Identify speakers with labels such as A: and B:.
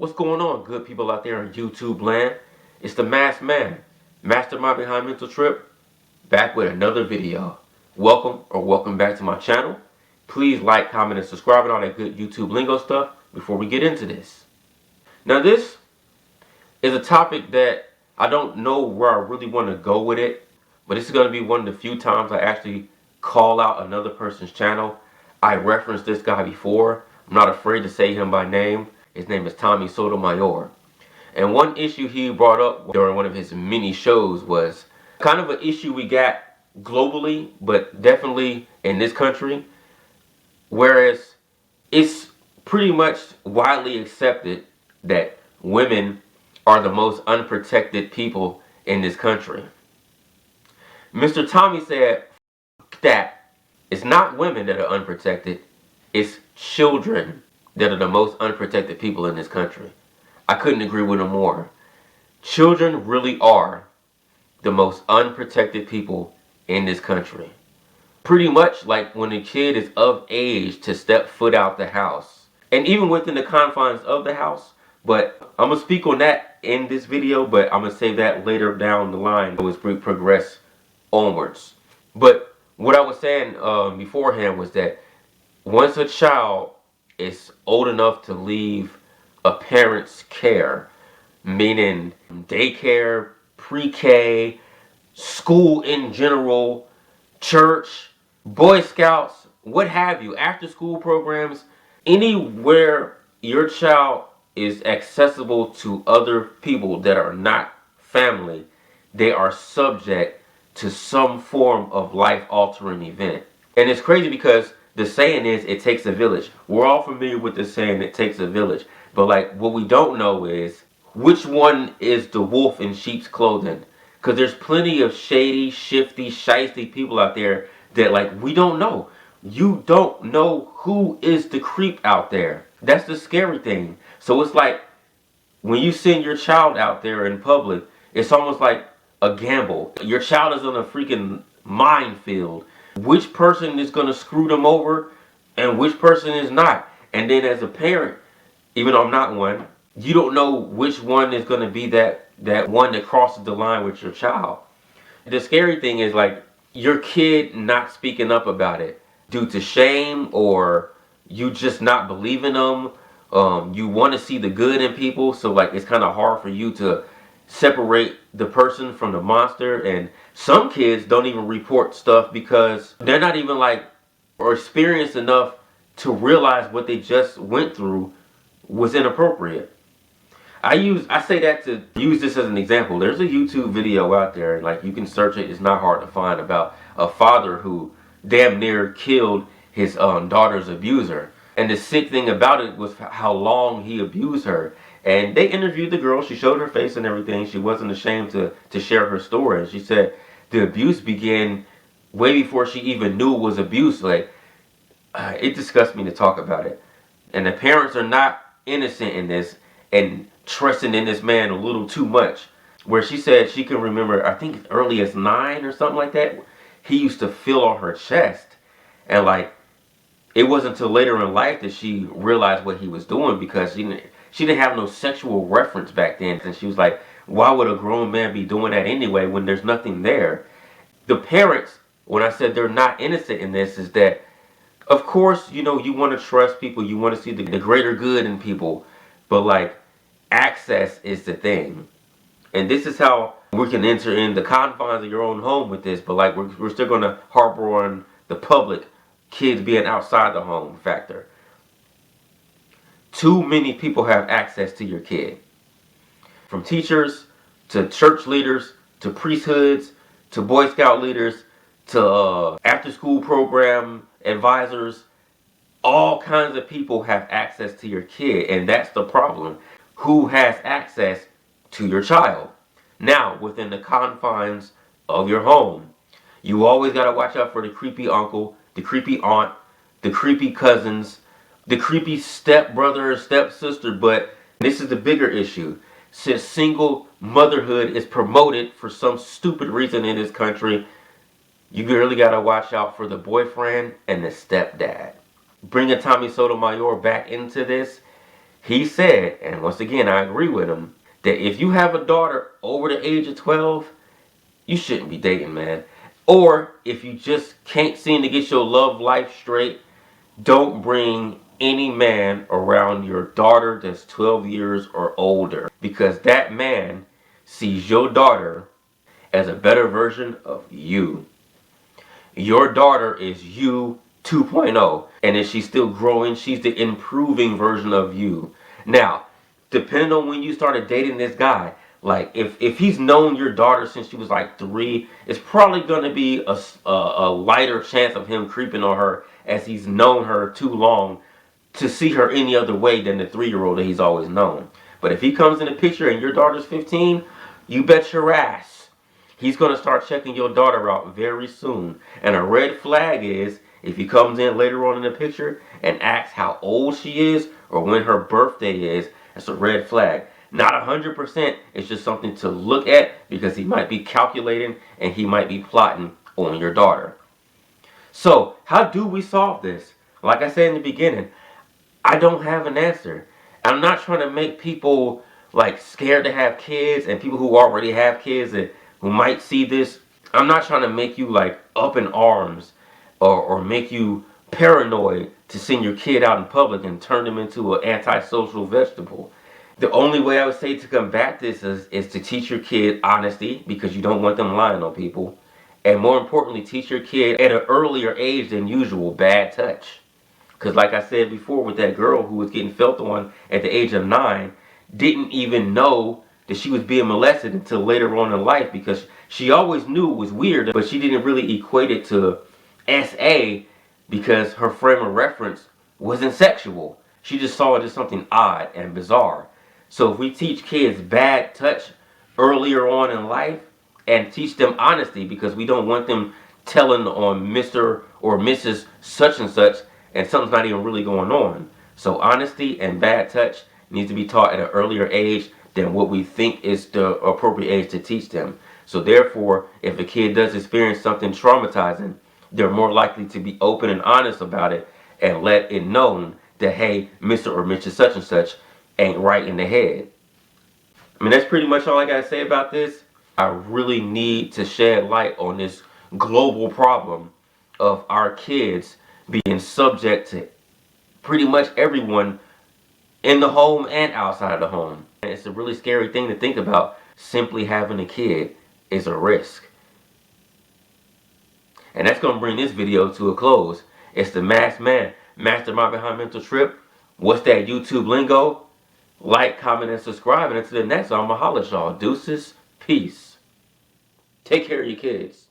A: What's going on, good people out there in YouTube land? It's the Masked Man, Mastermind Behind Mental Trip, back with another video. Welcome back to my channel. Please like, comment, and subscribe and all that good YouTube lingo stuff before we get into this. Now this is a topic that I don't know where I really want to go with it, but this is going to be one of the few times I actually call out another person's channel. I referenced this guy before. I'm not afraid to say him by name. His name is Sotomayor. And one issue he brought up during one of his mini shows was kind of an issue we got globally, but definitely in this country. Whereas it's pretty much widely accepted that women are the most unprotected people in this country. Mr. Tommy said that it's not women that are unprotected, it's children that are the most unprotected people in this country. I couldn't agree with him more. Children really are the most unprotected people in this country. Pretty much like when a kid is of age to step foot out the house. And even within the confines of the house. But I'm going to speak on that in this video, but I'm going to save that later down the line as we progress onwards. But what I was saying beforehand was that once a child is old enough to leave a parent's care, meaning daycare, pre-K, school in general, church, Boy Scouts, what have you, after school programs, anywhere your child is accessible to other people that are not family, they are subject to some form of life-altering event. And it's crazy because the saying is, it takes a village. We're all familiar with the saying, it takes a village. But like, what we don't know is, which one is the wolf in sheep's clothing? Because there's plenty of shady, shifty, shiesty people out there that like, we don't know. You don't know who is the creep out there. That's the scary thing. So it's like, when you send your child out there in public, it's almost like a gamble. Your child is on a freaking minefield. Which person is going to screw them over and which person is not. And then as a parent, even though I'm not one, you don't know which one is going to be that one that crosses the line with your child. The scary thing is like your kid not speaking up about it due to shame, or you just not believing them. You want to see the good in people, so like it's kind of hard for you to separate the person from the monster. And some kids don't even report stuff because they're not even like or experienced enough to realize what they just went through was inappropriate. I say that to use this as an example. There's a YouTube video out there, like you can search it, it's not hard to find, about a father who damn near killed his daughter's abuser. And the sick thing about it was how long he abused her. And they interviewed the girl. She showed her face and everything. She wasn't ashamed to share her story. And she said the abuse began way before she even knew it was abuse. Like, it disgusts me to talk about it. And the parents are not innocent in this and trusting in this man a little too much. Where she said she can remember, I think as early as 9 or something like that, he used to feel on her chest. And like, it wasn't until later in life that she realized what he was doing, because she didn't have no sexual reference back then. And she was like, why would a grown man be doing that anyway when there's nothing there? The parents, when I said they're not innocent in this, is that, of course, you know, you want to trust people. You want to see the greater good in people. But like, access is the thing. And this is how we can enter in the confines of your own home with this. But like, we're still going to harbor on the public, kids being outside the home factor. Too many people have access to your kid. From teachers, to church leaders, to priesthoods, to Boy Scout leaders, to after school program advisors. All kinds of people have access to your kid. And that's the problem. Who has access to your child? Now, within the confines of your home, you always got to watch out for the creepy uncle, the creepy aunt, the creepy cousins, the creepy stepbrother or stepsister. But this is the bigger issue. Since single motherhood is promoted for some stupid reason in this country, you really got to watch out for the boyfriend and the stepdad. Bringing Tommy Sotomayor back into this, He said, and once again I agree with him, that if you have a daughter over the age of 12, you shouldn't be dating, man. Or if you just can't seem to get your love life straight, don't bring any man around your daughter that's 12 years or older, because that man sees your daughter as a better version of you. Your daughter is you 2.0, and if she's still growing, she's the improving version of you. Now, depending on when you started dating this guy, like if he's known your daughter since she was like 3, it's probably going to be a lighter chance of him creeping on her, as he's known her too long to see her any other way than the 3-year-old that he's always known. But if he comes in the picture and your daughter's 15, you bet your ass he's going to start checking your daughter out very soon. And a red flag is if he comes in later on in the picture and asks how old she is or when her birthday is. That's a red flag. Not 100%, it's just something to look at, because he might be calculating and he might be plotting on your daughter. So how do we solve this? Like I said in the beginning, I don't have an answer. I'm not trying to make people like scared to have kids, and people who already have kids and who might see this. I'm not trying to make you like up in arms or make you paranoid to send your kid out in public and turn them into an antisocial vegetable. The only way I would say to combat this is to teach your kid honesty, because you don't want them lying on people. And more importantly, teach your kid at an earlier age than usual bad touch. Because like I said before, with that girl who was getting felt on at the age of 9, didn't even know that she was being molested until later on in life, because she always knew it was weird, but she didn't really equate it to SA because her frame of reference wasn't sexual. She just saw it as something odd and bizarre. So if we teach kids bad touch earlier on in life and teach them honesty, because we don't want them telling on Mr. or Mrs. such and such and something's not even really going on. So honesty and bad touch needs to be taught at an earlier age than what we think is the appropriate age to teach them. So therefore, if a kid does experience something traumatizing, they're more likely to be open and honest about it and let it known that, hey, Mr. or Mrs. such and such ain't right in the head. I mean, that's pretty much all I gotta say about this. I really need to shed light on this global problem of our kids being subject to pretty much everyone in the home and outside of the home. And it's a really scary thing to think about. Simply having a kid is a risk. And that's going to bring this video to a close. It's the Masked Man, Mastermind Behind Mental Trip. What's that YouTube lingo? Like, comment, and subscribe. And until the next, I'm going to holler at y'all. Deuces, peace. Take care of your kids.